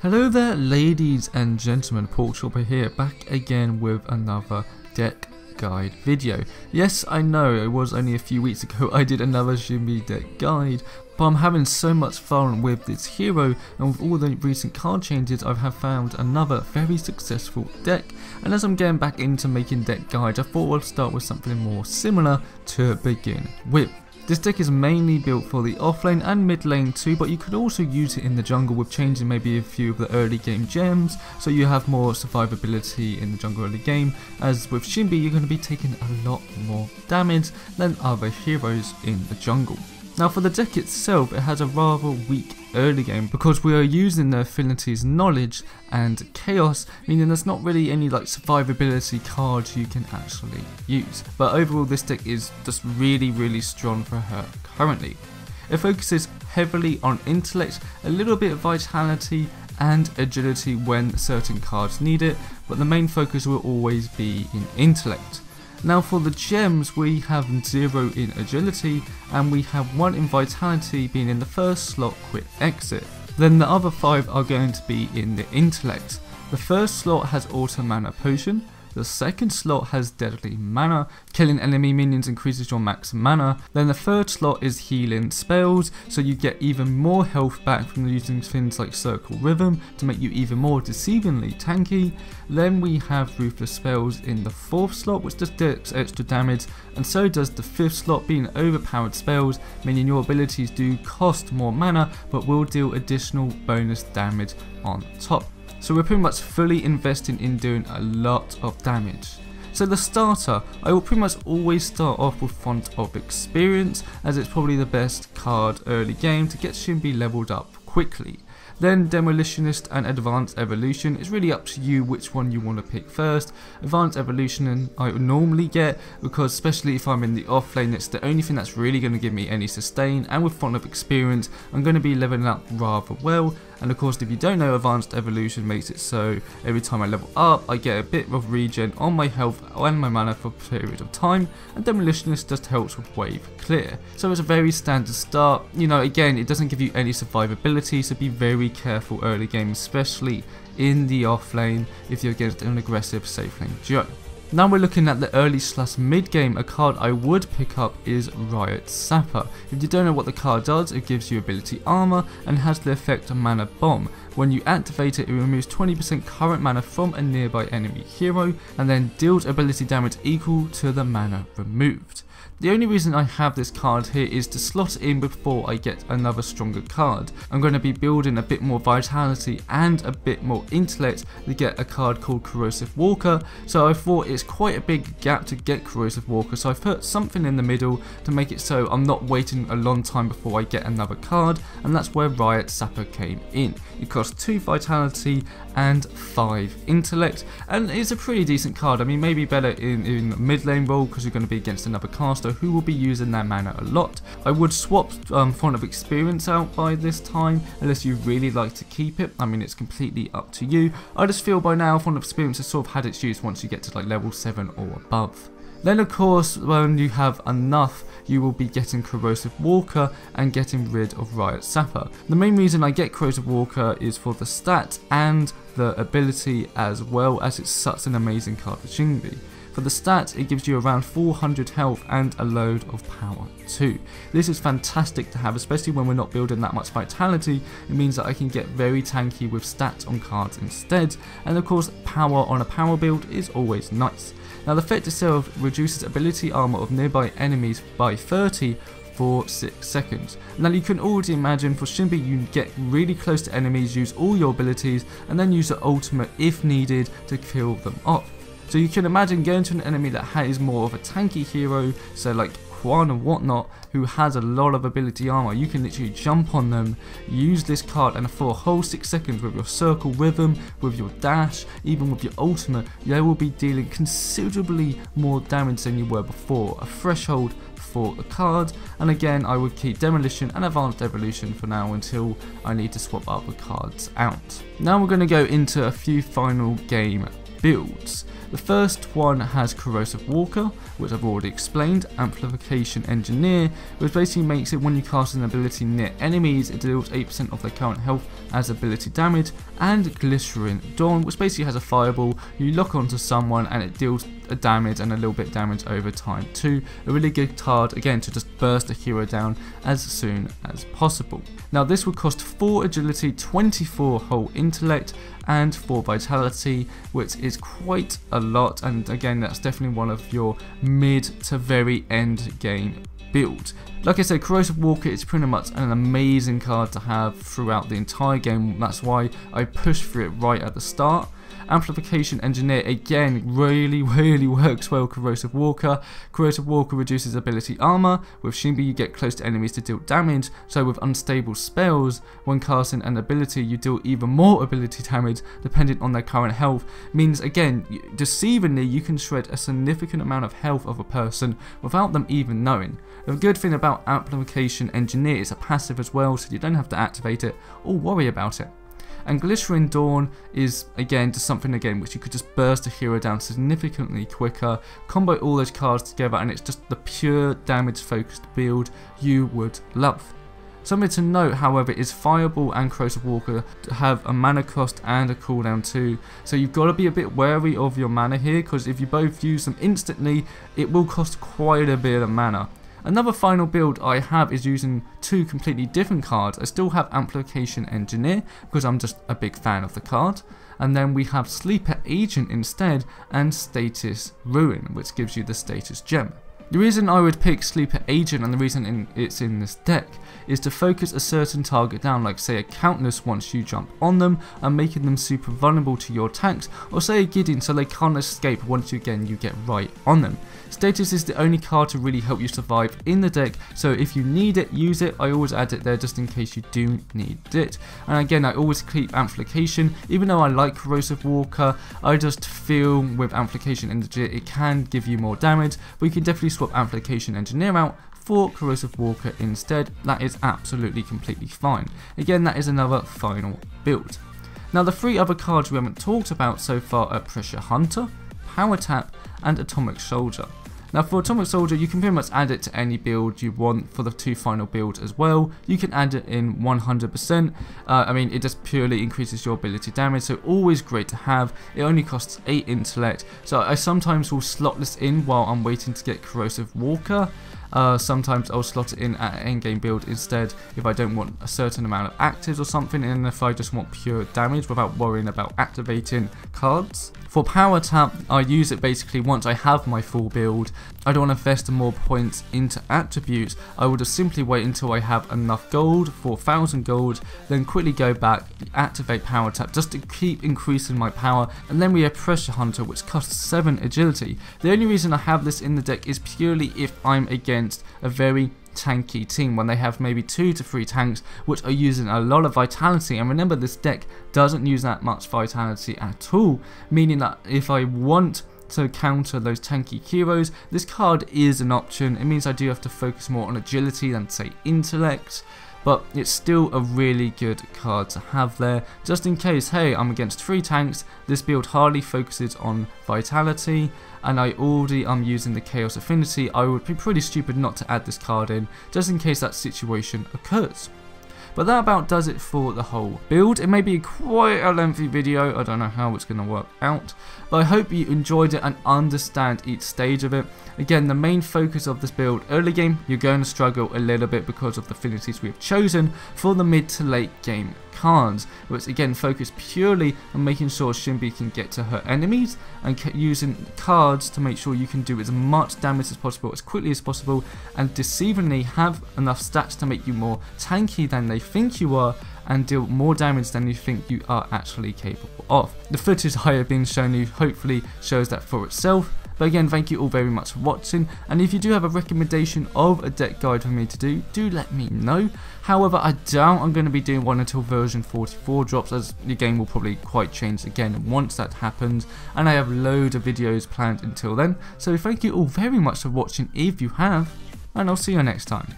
Hello there ladies and gentlemen, Porkchopper here, back again with another deck guide video. Yes, I know it was only a few weeks ago I did another Shinbi deck guide, but I'm having so much fun with this hero, and with all the recent card changes I have found another very successful deck. And as I'm getting back into making deck guides, I thought I'd start with something more similar to begin with. This deck is mainly built for the offlane and mid lane too, but you could also use it in the jungle with changing maybe a few of the early game gems, so you have more survivability in the jungle early game, as with Shinbi you're going to be taking a lot more damage than other heroes in the jungle. Now for the deck itself, it has a rather weak early game because we are using the affinities knowledge and chaos, meaning there's not really any like survivability cards you can actually use. But overall this deck is just really strong for her currently. It focuses heavily on intellect, a little bit of vitality and agility when certain cards need it, but the main focus will always be in intellect. Now for the gems, we have 0 in agility and we have 1 in vitality, being in the first slot quick exit. Then the other 5 are going to be in the intellect. The first slot has auto mana potion. The second slot has deadly mana, killing enemy minions increases your max mana. Then the third slot is healing spells, so you get even more health back from using things like circle rhythm to make you even more deceivingly tanky. Then we have ruthless spells in the fourth slot, which just does extra damage, and so does the fifth slot, being overpowered spells, meaning your abilities do cost more mana but will deal additional bonus damage on top. So we're pretty much fully investing in doing a lot of damage. So the starter, I will pretty much always start off with Font of Experience, as it's probably the best card early game to get Shinbi leveled up quickly. Then Demolitionist and Advanced Evolution. It's really up to you which one you want to pick first. Advanced Evolution I would normally get because, especially if I'm in the off lane, it's the only thing that's really going to give me any sustain, and with Font of Experience I'm going to be leveling up rather well. And of course, if you don't know, Advanced Evolution makes it so every time I level up I get a bit of regen on my health and my mana for a period of time, and Demolitionist just helps with wave clear. So it's a very standard start. You know, again, it doesn't give you any survivability, so be very careful early game, especially in the off lane if you're against an aggressive safe lane Joe. Now we're looking at the early / mid game. A card I would pick up is Riot Sapper. If you don't know what the card does, it gives you ability armor and has the effect of Mana Bomb. When you activate it, it removes 20% current mana from a nearby enemy hero and then deals ability damage equal to the mana removed. The only reason I have this card here is to slot it in before I get another stronger card. I'm going to be building a bit more vitality and a bit more intellect to get a card called Corrosive Walker, so I thought it's quite a big gap to get Corrosive Walker, so I put something in the middle to make it so I'm not waiting a long time before I get another card, and that's where Riot Sapper came in. It costs 2 vitality and 5 intellect, and it's a pretty decent card. I mean, maybe better in mid lane role because you're going to be against another caster who will be using their mana a lot. I would swap Font of Experience out by this time unless you really like to keep it. I mean, it's completely up to you. I just feel by now Font of Experience has sort of had its use once you get to like level 7 or above. Then of course, when you have enough, you will be getting Corrosive Walker and getting rid of Riot Sapper. The main reason I get Corrosive Walker is for the stats and the ability, as well as it's such an amazing card for Shinbi. For the stats, it gives you around 400 health and a load of power too. This is fantastic to have, especially when we're not building that much vitality. It means that I can get very tanky with stats on cards instead, and of course power on a power build is always nice. Now the effect itself reduces ability armor of nearby enemies by 30 for 6 seconds. Now you can already imagine for Shinbi you get really close to enemies, use all your abilities, and then use the ultimate if needed to kill them off. So you can imagine going to an enemy that is more of a tanky hero, so like Quan and whatnot, who has a lot of ability armor. You can literally jump on them, use this card, and for a whole 6 seconds with your circle rhythm, with your dash, even with your ultimate, they will be dealing considerably more damage than you were before. A threshold for the card, and again I would keep Demolition and Advanced Evolution for now until I need to swap other cards out. Now we're going to go into a few final game builds. The first one has Corrosive Walker, which I've already explained, Amplification Engineer, which basically makes it when you cast an ability near enemies, it deals 8% of their current health as ability damage, and Glycerin Dawn, which basically has a fireball, you lock onto someone and it deals a damage and a little bit damage over time too. A really good card again to just burst a hero down as soon as possible. Now this would cost 4 agility, 24 whole intellect and 4 vitality, which is quite a lot, and again that's definitely one of your mid to very end game build. Like I said, Corrosive Walker is pretty much an amazing card to have throughout the entire game. That's why I pushed for it right at the start. Amplification Engineer again really works well. Corrosive Walker reduces ability armor. With Shinbi you get close to enemies to deal damage, so with unstable spells, when casting an ability you deal even more ability damage depending on their current health. Means again, deceivingly you can shred a significant amount of health of a person without them even knowing. The good thing about Amplification Engineer is a passive as well, so you don't have to activate it or worry about it. And Glycerin Dawn is again just something which you could just burst a hero down significantly quicker, combo all those cards together, and it's just the pure damage focused build you would love. Something to note however is Fireball and Corrosive Walker have a mana cost and a cooldown too, so you've got to be a bit wary of your mana here, because if you both use them instantly it will cost quite a bit of mana. Another final build I have is using 2 completely different cards. I still have Amplification Engineer because I'm just a big fan of the card, and then we have Sleeper Agent instead and Status Ruin, which gives you the Status Gem. The reason I would pick Sleeper Agent and the reason it's in this deck is to focus a certain target down, like say a Countless once you jump on them and making them super vulnerable to your attacks, or say a Gideon so they can't escape once you get right on them. Status is the only card to really help you survive in the deck, so if you need it, use it. I always add it there just in case you do need it. And again, I always keep Amplification. Even though I like Corrosive Walker, I just feel with Amplification Engineer it can give you more damage, but you can definitely swap Amplification Engineer out for Corrosive Walker instead. That is absolutely completely fine. Again, that is another final build. Now the 3 other cards we haven't talked about so far are Pressure Hunter, Power Tap and Atomic Soldier. Now for Atomic Soldier you can pretty much add it to any build you want for the 2 final builds as well. You can add it in 100%, I mean it just purely increases your ability damage, so always great to have. It only costs 8 intellect, so I sometimes will slot this in while I'm waiting to get Corrosive Walker. Sometimes I'll slot it in at an endgame build instead if I don't want a certain amount of actives or something, and if I just want pure damage without worrying about activating cards. For Power Tap, I use it basically once I have my full build. I don't want to invest more points into attributes. I will just simply wait until I have enough gold, 4,000 gold, then quickly go back, activate Power Tap just to keep increasing my power, and then we have Pressure Hunter, which costs 7 agility. The only reason I have this in the deck is purely if I'm against a very tanky team, when they have maybe 2 to 3 tanks which are using a lot of vitality, and remember this deck doesn't use that much vitality at all, meaning that if I want to counter those tanky heroes, this card is an option. It means I do have to focus more on agility than say intellect, but it's still a really good card to have there, just in case, hey, I'm against 3 tanks, this build hardly focuses on vitality, and I already am using the Chaos Affinity. I would be pretty stupid not to add this card in, just in case that situation occurs. But that about does it for the whole build. It may be quite a lengthy video, I don't know how it's going to work out, but I hope you enjoyed it and understand each stage of it. Again, the main focus of this build, early game, you're going to struggle a little bit because of the affinities we have chosen for the mid to late game cards, which again focus purely on making sure Shinbi can get to her enemies and using cards to make sure you can do as much damage as possible as quickly as possible, and deceivingly have enough stats to make you more tanky than they think you are and deal more damage than you think you are actually capable of. The footage I have been showing you hopefully shows that for itself. But again, thank you all very much for watching, and if you do have a recommendation of a deck guide for me to do let me know. However, I doubt I'm going to be doing one until version 44 drops, as the game will probably quite change again once that happens, and I have loads of videos planned until then. So thank you all very much for watching if you have, and I'll see you next time.